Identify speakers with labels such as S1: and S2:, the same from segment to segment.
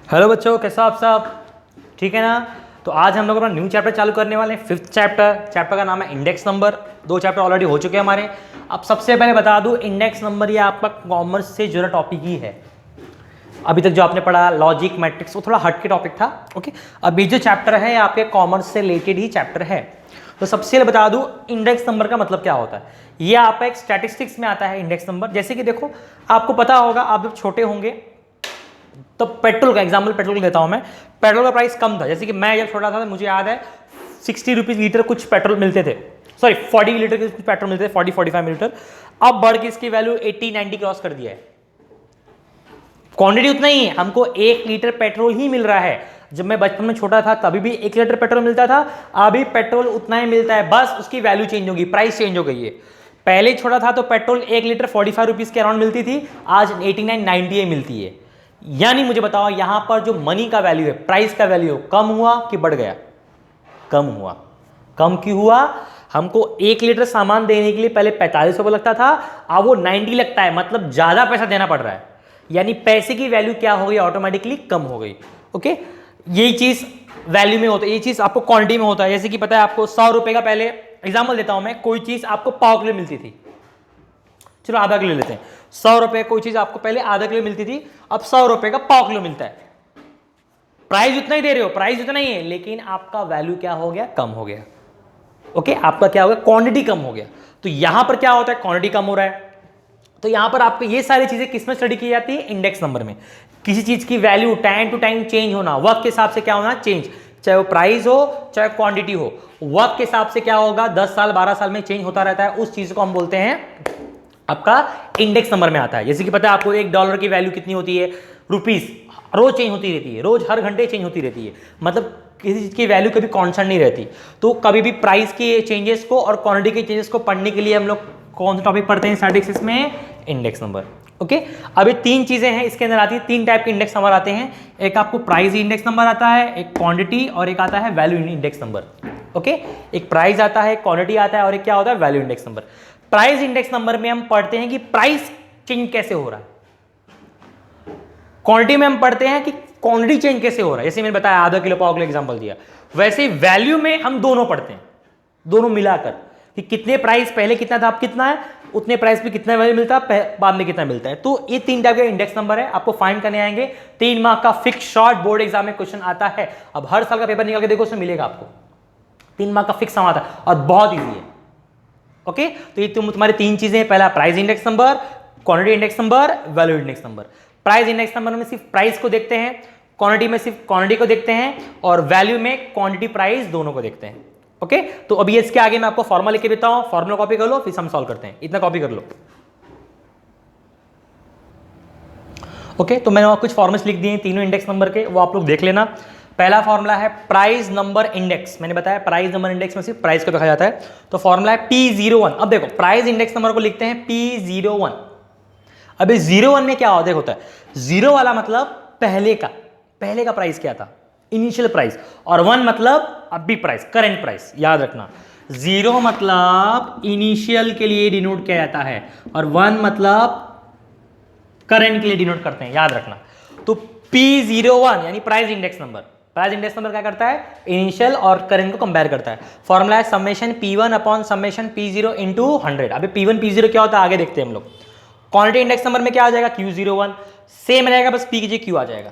S1: Hello बच्चों, कैसा आप सब? ठीक है ना? तो आज हम लोग अपना न्यू चैप्टर चालू करने वाले हैं, 5th चैप्टर का नाम है इंडेक्स नंबर। 2 चैप्टर ऑलरेडी हो चुके हैं हमारे। अब सबसे पहले बता दूं, इंडेक्स नंबर ये आपका कॉमर्स से जुड़ा टॉपिक ही है। अभी तक जो आपने पढ़ा लॉजिक मैट्रिक्स वो थोड़ा हट के टॉपिक था। ओके, अभी जो चैप्टर है आपके कॉमर्स से रिलेटेड ही चैप्टर है। तो सबसे पहले बता दूं, इंडेक्स नंबर का मतलब क्या होता है। ये आपका एक स्टैटिस्टिक्स में आता है इंडेक्स नंबर। जैसे कि देखो, आपको पता होगा, आप जब छोटे होंगे तो पेट्रोल का एग्जाम्पल पेट्रोल लेता हूं मैं। पेट्रोल का प्राइस कम था। जैसे कि मैं जब छोटा था तो मुझे याद है 60 रुपीज लीटर कुछ पेट्रोल मिलते थे, सॉरी 40 लीटर के कुछ पेट्रोल मिलते थे, 40-45 लीटर। अब बढ़ के इसकी वैल्यू 80-90 क्रॉस कर दिया है। क्वांटिटी उतना ही है, हमको 1 लीटर पेट्रोल ही मिल रहा है। जब मैं बचपन में छोटा था तभी भी 1 लीटर पेट्रोल मिलता था, अभी पेट्रोल उतना ही मिलता है, बस उसकी वैल्यू चेंज होगी, प्राइस चेंज हो गई है। पहले छोटा था तो पेट्रोल 1 लीटर 45 रुपीज के अराउंड मिलती थी, आज 89-90 मिलती है। यानी मुझे बताओ, यहां पर जो मनी का वैल्यू है, प्राइस का वैल्यू कम हुआ कि बढ़ गया? कम हुआ। कम क्यों हुआ? हमको 1 लीटर सामान देने के लिए पहले 45 रुपये लगता था, अब वो 90 लगता है, मतलब ज्यादा पैसा देना पड़ रहा है। यानी पैसे की वैल्यू क्या हो गई? ऑटोमेटिकली कम हो गई। ओके, यही चीज वैल्यू में होता है, ये चीज आपको क्वांटिटी में होता है। जैसे कि पता है आपको 100 रुपए का, पहले एग्जाम्पल देता हूं मैं, कोई चीज आपको पाव किलो मिलती थी, चलो आधा किलो लेते हैं। 100 रुपए कोई चीज आपको पहले आधा किलो मिलती थी, अब 100 रुपए का पाव किलो मिलता है। प्राइस उतना ही दे रहे हो, प्राइस उतना ही है, लेकिन आपका वैल्यू क्या हो गया? कम हो गया। ओके, आपका क्या हो गया? क्वांटिटी कम हो गया। तो यहां पर क्या होता है? क्वांटिटी कम हो रहा है। तो यहां पर आपको ये सारी चीजें किसमें स्टडी की जाती है? इंडेक्स नंबर में। किसी चीज की value time to time change होना, वक्त के हिसाब से क्या होना? चेंज, चाहे वो प्राइस हो चाहे क्वांटिटी हो, वक्त के हिसाब से क्या होगा? 10 साल 12 साल में चेंज होता रहता है। उस चीज को हम बोलते हैं, आपका इंडेक्स नंबर में आता है। जैसे कि पता है आपको $1 की वैल्यू कितनी होती है? रुपीस। रोज चेंज होती रहती है, रोज हर घंटे चेंज होती रहती है, मतलब किसी चीज की वैल्यू कभी कांस्टेंट नहीं रहती। तो कभी भी प्राइस के चेंजेस को और क्वांटिटी के चेंजेस को पढ़ने के लिए हम लोग कौन सा टॉपिक पढ़ते हैं स्टैटिस्टिक्स में? Index number. ओके, अभी 3 चीजें हैं इसके अंदर आती है, 3 टाइप के इंडेक्स नंबर आते हैं। एक आपको प्राइस इंडेक्स नंबर आता है, एक क्वांटिटी, और एक आता है वैल्यू इंडेक्स नंबर। ओके, एक प्राइस आता है, क्वांटिटी आता है, और एक क्या होता है? Value index number. Price index number में हम पढ़ते हैं कि प्राइस चेंज कैसे हो रहा है। क्वांटिटी में हम पढ़ते हैं कि क्वांटिटी चेंज कैसे हो रहा है, जैसे मैंने बताया आधा किलो पाव किलो एग्जांपल दिया। वैसे वैल्यू में हम दोनों पढ़ते हैं, दोनों मिलाकर, कि कितने प्राइस पहले कितना था, अब कितना है, उतने प्राइस पे कितना वैल्यू मिलता है, बाद में कितना मिलता है। तो ये 3 टाइप के इंडेक्स नंबर है, आपको फाइंड करने आएंगे। 3 मार्क का फिक्स शॉर्ट बोर्ड एग्जाम में क्वेश्चन आता है। अब हर साल का पेपर निकाल के देखो, उसमें मिलेगा आपको 3 मार्क का फिक्स सवाल आता है, और बहुत ईजी है। ओके, तो ये तुम्हारी 3 चीजें, पहला price index number, quantity index number, value index number. Price index number में सिर्फ प्राइस को देखते हैं, क्वांटिटी में सिर्फ क्वांटिटी को देखते हैं, और वैल्यू में क्वांटिटी प्राइस दोनों को देखते हैं। ओके, तो अभी इसके आगे मैं आपको फॉर्मूला लिख के देता हूं, फॉर्मूला कॉपी कर लो, फिर हम सॉल्व करते हैं। इतना कॉपी कर लो। ओके, तो मैंने कुछ फॉर्मूले लिख दिए हैं तीनों इंडेक्स नंबर के, वो आप लोग देख लेना। पहला फॉर्मूला है प्राइस नंबर इंडेक्स। मैंने बताया प्राइस नंबर इंडेक्स में सिर्फ प्राइस को देखा जाता है, तो फॉर्मूला है P01। अब देखो, प्राइस इंडेक्स नंबर को लिखते हैं P01। अभी 01 में क्या होता है? 0 वाला मतलब पहले का प्राइस क्या था? Initial price. और 1 मतलब अभी प्राइस, करंट प्राइस। याद रखना, 0 मतलब इनिशियल के लिए डिनोट किया जाता है, और 1 मतलब करंट के लिए डिनोट करते हैं, याद रखना। तो P01 यानी price index number. Price index number क्या करता है? इनिशियल और करंट को कंपेयर करता है। फॉर्मूला है summation P1 upon summation P0 into 100। अभी P1 P0 क्या होता है आगे देखते हैं हम लोग। क्वांटिटी इंडेक्स नंबर में क्या आ जाएगा? Q01 सेम रहेगा, बस P की जगह Q आ जाएगा।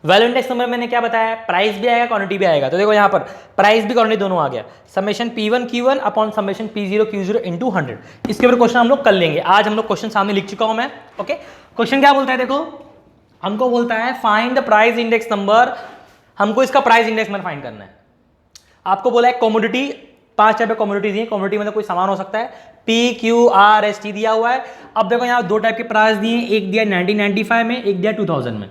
S1: वैल्यू इंडेक्स नंबर मैंने क्या बताया? प्राइस भी आएगा, क्वांटिटी भी आएगा। तो देखो यहां पर प्राइस भी क्वांटिटी दोनों आ गया। Summation P1 Q1 upon summation P0 Q0 into 100। इसके ऊपर क्वेश्चन हम लोग कर लेंगे। आज हम लोग क्वेश्चन सामने लिख चुका हूं मैं। ओके, क्वेश्चन क्या बोलता है? देखो, हमको बोलता है find the price index number. हमको इसका प्राइस इंडेक्स नंबर फाइंड करना है। आपको बोला है कमोडिटी, 5 टाइप के कमोडिटी दिए। कमोडिटी मतलब कोई सामान हो सकता है, PQRST दिया हुआ है। अब देखो यहाँ 2 टाइप के प्राइस दिए, एक दिया 1995 में, एक दिया 2000 में।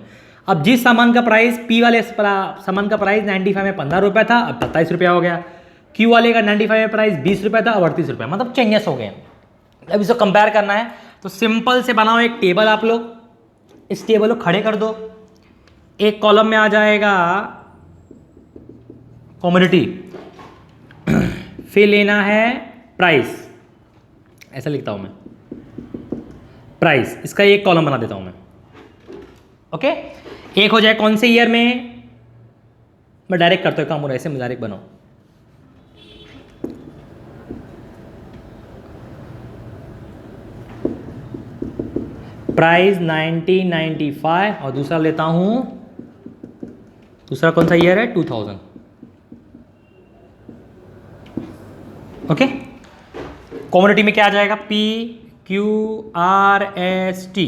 S1: अब जिस सामान का प्राइस P वाले सामान का प्राइस 95 में 15 रुपये था, अब 27 रुपया हो गया। Q वाले का 95 में प्राइस 20 रुपया था, अब 38 रुपया, मतलब चेंजेस हो गए। अब इसको कंपेयर करना है, तो सिंपल से बनाओ एक टेबल। आप लोग इस टेबल को खड़े कर दो। एक कॉलम में आ जाएगा कमोडिटी, फिर लेना है प्राइस, ऐसा लिखता हूं मैं, प्राइस। इसका एक कॉलम बना देता हूं मैं। ओके, एक हो जाए कौन से ईयर में, मैं डायरेक्ट करता हूँ काम, हो रहा है ऐसे, मैं डायरेक्ट बनाओ। प्राइस 1995 और दूसरा लेता हूं, दूसरा कौन सा ईयर है, 2000। ओके, कॉमोडिटी में क्या आ जाएगा, P Q R S T।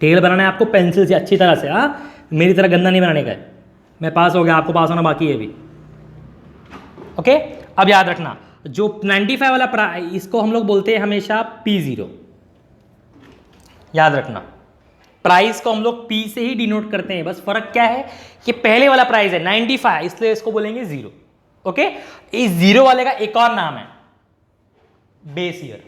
S1: Table बनाना है आपको पेंसिल से अच्छी तरह से, हाँ, मेरी तरह गंदा नहीं बनाने का है। मैं पास हो गया, आपको पास होना बाकी है अभी। ओके, अब याद रखना जो 95 वाला प्राइस, इसको हम लोग बोलते हैं हमेशा P0। याद रखना प्राइस को हम लोग P से ही डिनोट करते हैं, बस फर्क क्या है कि पहले वाला प्राइस है 95, इसलिए इसको बोलेंगे 0। ओके, इस 0 वाले का एक और नाम है बेस ईयर।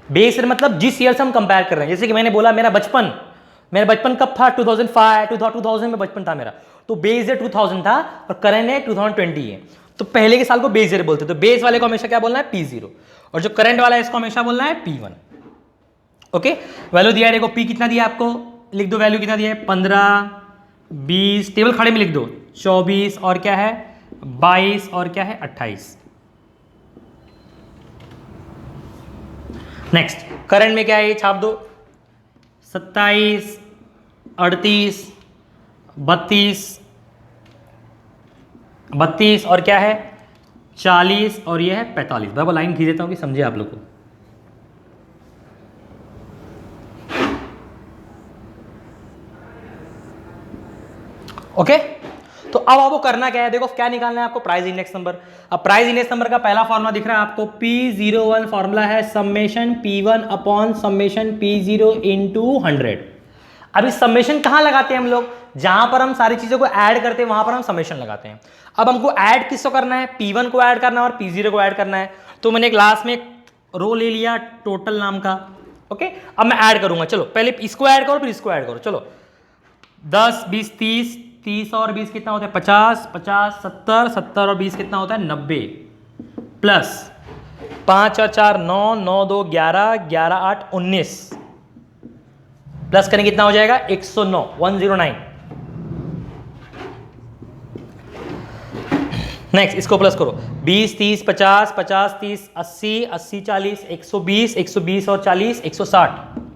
S1: बेस ईयर मतलब जिस ईयर से हम कंपेयर कर रहे हैं। जैसे कि मैंने बोला मेरा बचपन कब था, 2005, 2000 में बचपन था मेरा, तो बेस ईयर 2000 था और करंट है 2020 है, तो पहले के साल को बेस ईयर बोलते हैं। तो बेस वाले को हमेशा क्या बोलना है, P0, और जो करंट वाला है इसको हमेशा बोलना है P1। ओके, वैल्यू दिया है, देखो P कितना दिया आपको, लिख दो वैल्यू कितना दिया है, 15, 20, टेबल खड़े में लिख दो, 24 और क्या है 22 और क्या है 28। नेक्स्ट करंट में क्या है, ये छाप दो, 27, 38, 32 और क्या है 40 और ये है 45। बराबर लाइन खींच देता हूँ कि समझे आप लोग को। ओके, तो अब आपको करना क्या है, देखो क्या निकालना है आपको, प्राइस इंडेक्स नंबर। अब प्राइस इंडेक्स नंबर का पहला फॉर्मूला दिख रहा है आपको, P01 फॉर्मूला है summation P1 upon summation P0 into 100। अब इस समेशन कहां लगाते हैं हम लोग, जहां पर हम सारी चीजों को ऐड करते हैं वहां पर हम समेशन लगाते हैं। अब हमको ऐड किसको करना है, P1 को ऐड करना है और P0 को ऐड करना है। तो मैंने क्लास में एक रो ले लिया टोटल नाम का। ओके, अब मैं ऐड करूंगा, चलो पहले इसको ऐड करो फिर इसको ऐड करो। चलो 10, 20, 30 और 20 कितना होता है 50, 50, 70, 70 और 20 कितना होता है 90, प्लस 5 और 4 9, 9 2 11, 11 8 19, प्लस करेंगे कितना हो जाएगा 109, 109। नेक्स्ट इसको प्लस करो, 20, 30, 50, 50, 30, 80, 80, 40, 120, 120 और 40, 160।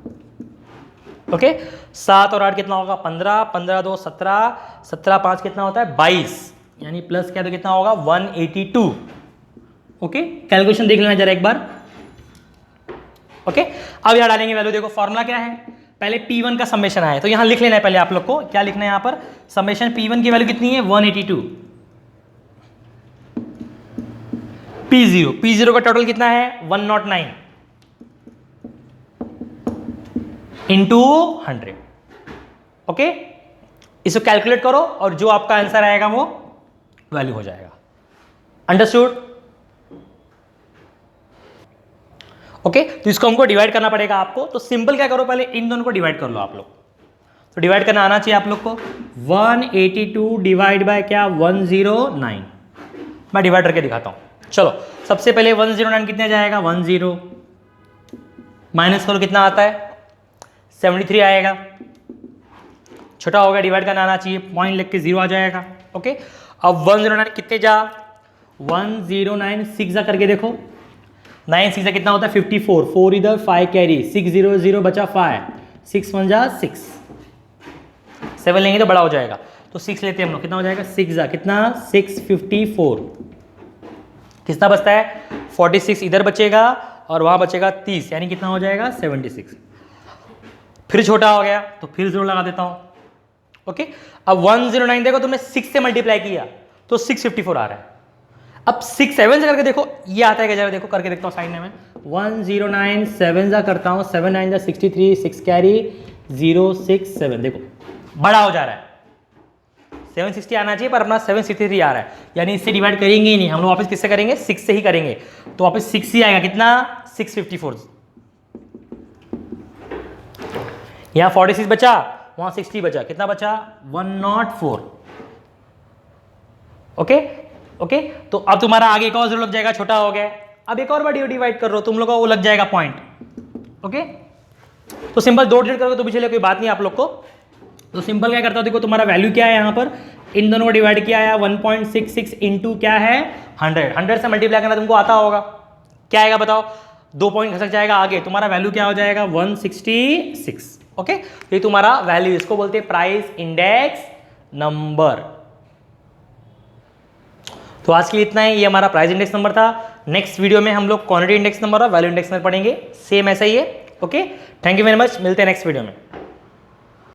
S1: ओके, 7 और 8 कितना होगा 15, 15 2 17, 17 5 कितना होता है 22, यानी प्लस क्या तो कितना होगा 182। ओके, कैलकुलेशन देख लेना जरा एक बार। ओके, अब यहां डालेंगे वैल्यू, देखो फॉर्मूला क्या है, पहले P1 का समेशन आया तो यहां लिख लेना है पहले आप लोग को, क्या लिखना है यहां पर, समेशन P1 की वैल्यू कितनी है 182, P0 का टोटल कितना है 109 इंटू 100। ओके, इसको कैलकुलेट करो और जो आपका आंसर आएगा वो वैल्यू हो जाएगा। अंडरस्टूड? ओके, तो इसको हमको डिवाइड करना पड़ेगा आपको। तो सिंपल क्या करो, पहले इन दोनों को डिवाइड कर लो आप लोग। तो डिवाइड करना आना चाहिए आप लोग को। 182 डिवाइड बाय क्या 109। मैं डिवाइड करके दिखाता हूं। चलो सबसे पहले 109 कितने जाएगा 10, माइनस करो कितना आता है 73 आएगा। छोटा होगा, डिवाइड करना आना चाहिए, पॉइंट लिख के 0 आ जाएगा। ओके, अब 109 कितने जा 109 6 जा करके देखो, 9 6 जा कितना होता है 54, 4 इधर 5 कैरी, 6 0 0 बचा 5, 6 1 जा 6, 7 लेंगे तो बड़ा हो जाएगा, तो 6 लेते हैं हम लोग, कितना हो जाएगा 6 जा कितना 654, कितना बचता है 46 इधर बचेगा और वहां बचेगा 30, यानी कितना हो जाएगा 76। फिर छोटा हो गया तो फिर 0 लगा देता हूं। ओके, अब 109 देखो तुमने 6 से मल्टीप्लाई किया तो 654 आ रहा है। अब 6 7 से करके देखो ये आता है क्या, जरा देखो करके देखता हूँ साइड में। 109 7 जा करता हूँ, 7 9 जा 63, 6 कैरी 0 6 7, देखो बड़ा हो जा रहा है। 760 आना चाहिए पर अपना 763 आ रहा है, यानी इससे डिवाइड करेंगे ही नहीं हम लोग, वापस किससे करेंगे 6 से ही करेंगे, तो वापस 6 ही आएगा, कितना 654। यहां 46 बचा, वहां 60 बचा, कितना बचा 104। ओके ओके, तो अब तुम्हारा आगे एक और 0 लग जाएगा, छोटा हो गया। अब एक और बार डिवाइड कर रहे हो तुम लोग का, वो लग जाएगा पॉइंट। ओके, तो सिंपल 2 डिवाइड करोगे तो भी चले, कोई बात नहीं आप लोग को। तो सिंपल क्या करता हूँ, देखो तुम्हारा वैल्यू क्या है यहाँ पर, इन दोनों को डिवाइड किया है 1.66 इंटू क्या है 100 से मल्टीप्लाई करना तुमको आता होगा, क्या आएगा बताओ, 2 पॉइंट खसक जाएगा आगे, तुम्हारा वैल्यू क्या हो जाएगा 166। ओके, ये तुम्हारा वैल्यू, इसको बोलते हैं प्राइस इंडेक्स नंबर। तो आज के लिए इतना ही, ये हमारा प्राइस इंडेक्स नंबर था। नेक्स्ट वीडियो में हम लोग क्वांटिटी इंडेक्स नंबर और वैल्यू इंडेक्स नंबर पढ़ेंगे, सेम ऐसा ही है। Okay, thank you very much, मिलते हैं नेक्स्ट वीडियो में।